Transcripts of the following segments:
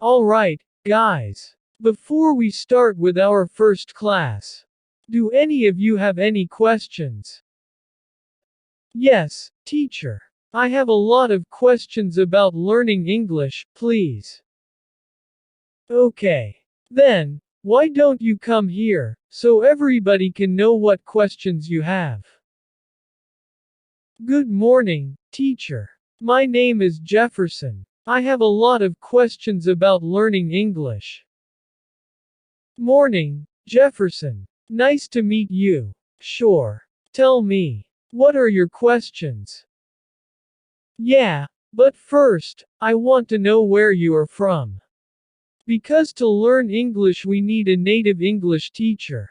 Alright, guys. Before we start with our first class, do any of you have any questions? Yes, teacher. I have a lot of questions about learning English, please. Okay. Then, why don't you come here, so everybody can know what questions you have? Good morning, teacher. My name is Jefferson. I have a lot of questions about learning English. Morning, Jefferson. Nice to meet you. Sure. Tell me, what are your questions? Yeah, but first, I want to know where you are from. Because to learn English we need a native English teacher.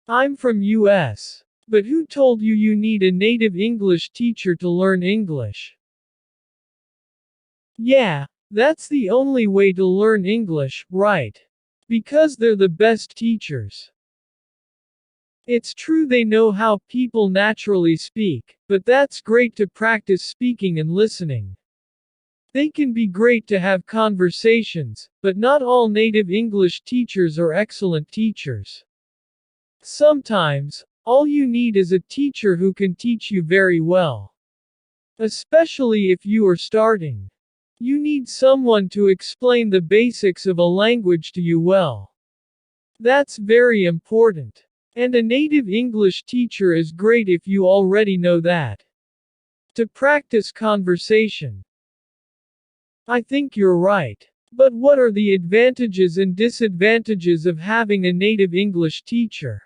I'm from US. But who told you you need a native English teacher to learn English? Yeah, that's the only way to learn English, right? Because they're the best teachers. It's true they know how people naturally speak, but that's great to practice speaking and listening. They can be great to have conversations, but not all native English teachers are excellent teachers. Sometimes, all you need is a teacher who can teach you very well. Especially if you are starting. You need someone to explain the basics of a language to you well. That's very important. And a native English teacher is great if you already know that. To practice conversation. I think you're right. But what are the advantages and disadvantages of having a native English teacher?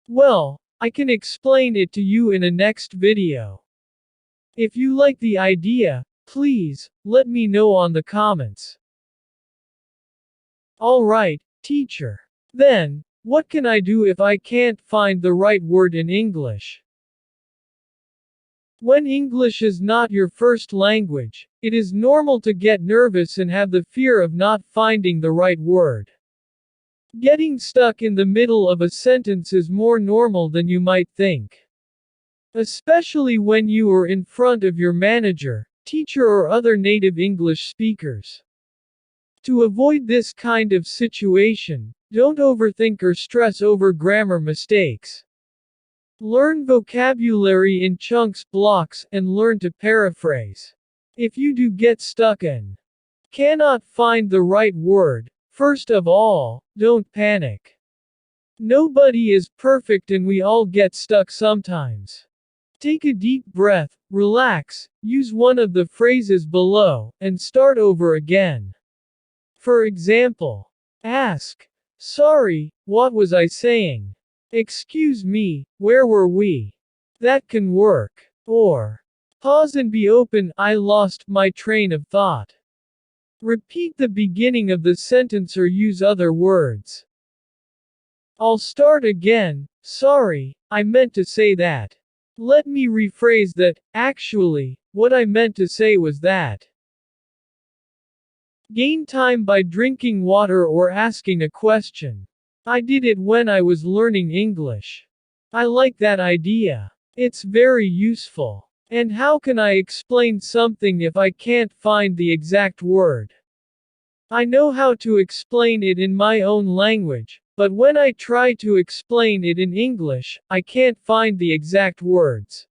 Well, I can explain it to you in a next video. If you like the idea, please, let me know on the comments. Alright, teacher. Then, what can I do if I can't find the right word in English? When English is not your first language, it is normal to get nervous and have the fear of not finding the right word. Getting stuck in the middle of a sentence is more normal than you might think. Especially when you are in front of your manager, teacher or other native English speakers. To avoid this kind of situation, don't overthink or stress over grammar mistakes. Learn vocabulary in chunks, blocks, and learn to paraphrase. If you do get stuck and cannot find the right word, first of all, don't panic. Nobody is perfect and we all get stuck sometimes. Take a deep breath, relax, use one of the phrases below, and start over again. For example, ask, "Sorry, what was I saying?" "Excuse me, where were we?" That can work. Or, pause and be open, "I lost my train of thought." Repeat the beginning of the sentence or use other words. I'll start again. "Sorry, I meant to say that." Let me rephrase that. "Actually, what I meant to say was that." Gain time by drinking water or asking a question. I did it when I was learning English. I like that idea. It's very useful. And how can I explain something if I can't find the exact word? I know how to explain it in my own language, but when I try to explain it in English, I can't find the exact words.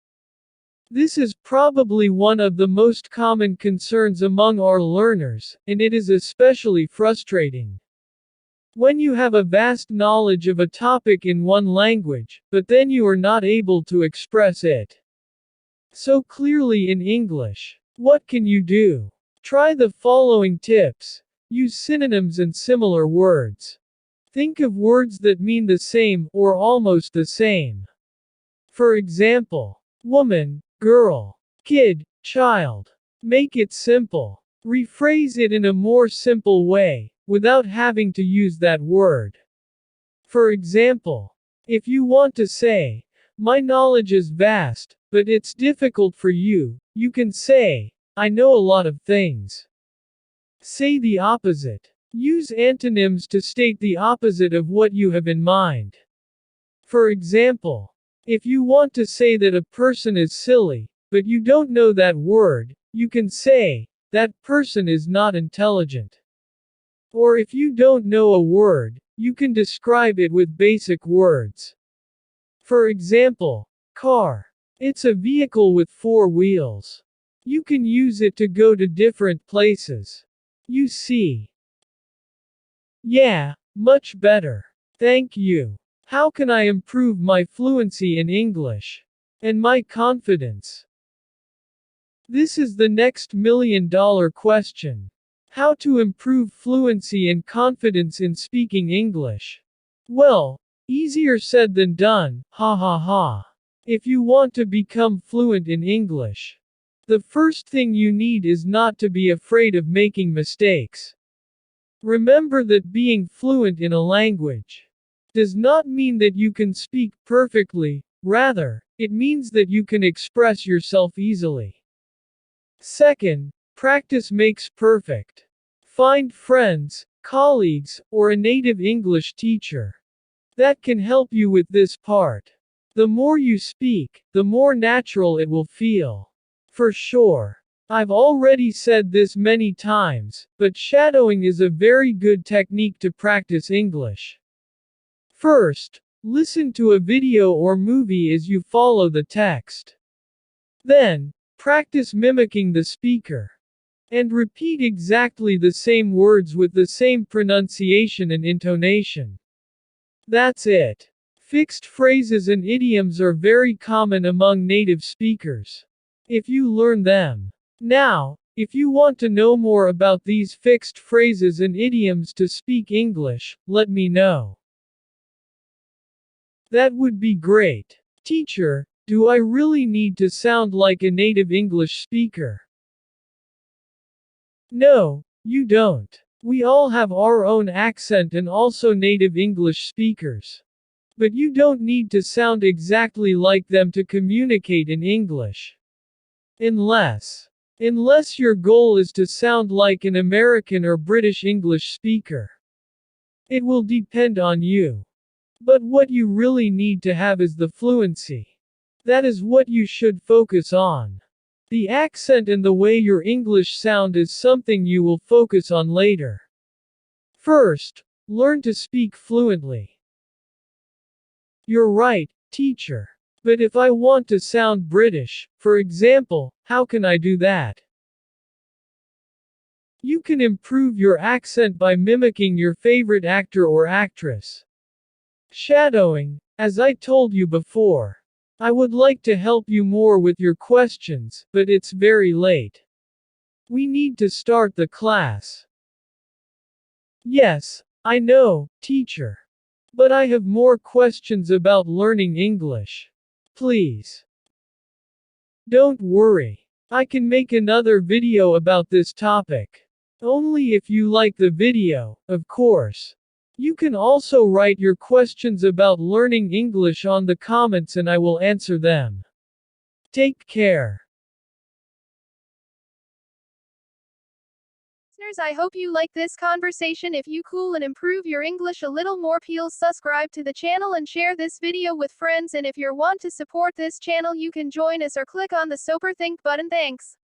This is probably one of the most common concerns among our learners, and it is especially frustrating. When you have a vast knowledge of a topic in one language, but then you are not able to express it so clearly in English. What can you do? Try the following tips. Use synonyms and similar words. Think of words that mean the same or almost the same. For example, woman, girl, kid, child. Make it simple. Rephrase it in a more simple way, without having to use that word. For example, if you want to say, "My knowledge is vast, but it's difficult for you," you can say, "I know a lot of things." Say the opposite. Use antonyms to state the opposite of what you have in mind. For example, if you want to say that a person is silly, but you don't know that word, you can say, that person is not intelligent. Or if you don't know a word, you can describe it with basic words. For example, car. It's a vehicle with 4 wheels. You can use it to go to different places. You see. Yeah, much better. Thank you. How can I improve my fluency in English? And my confidence? This is the next $1,000,000 question. How to improve fluency and confidence in speaking English? Well, easier said than done, ha ha ha. If you want to become fluent in English, the first thing you need is not to be afraid of making mistakes. Remember that being fluent in a language does not mean that you can speak perfectly, rather, it means that you can express yourself easily. Second, practice makes perfect. Find friends, colleagues, or a native English teacher that can help you with this part. The more you speak, the more natural it will feel. For sure. I've already said this many times, but shadowing is a very good technique to practice English. First, listen to a video or movie as you follow the text. Then, practice mimicking the speaker. And repeat exactly the same words with the same pronunciation and intonation. That's it. Fixed phrases and idioms are very common among native speakers. If you learn them. Now, if you want to know more about these fixed phrases and idioms to speak English, let me know. That would be great. Teacher, do I really need to sound like a native English speaker? No, you don't. We all have our own accent and also native English speakers. But you don't need to sound exactly like them to communicate in English. Unless your goal is to sound like an American or British English speaker. It will depend on you. But what you really need to have is the fluency. That is what you should focus on. The accent and the way your English sound is something you will focus on later. First, learn to speak fluently. You're right, teacher. But if I want to sound British, for example, how can I do that? You can improve your accent by mimicking your favorite actor or actress. Shadowing, as I told you before. I would like to help you more with your questions, but it's very late. We need to start the class. Yes, I know, teacher. But I have more questions about learning English. Please. Don't worry. I can make another video about this topic. Only if you like the video, of course. You can also write your questions about learning English on the comments and I will answer them. Take care. Listeners, I hope you like this conversation. If you cool and improve your English a little more, please subscribe to the channel and share this video with friends. And if you want to support this channel, you can join us or click on the overthink button. Thanks.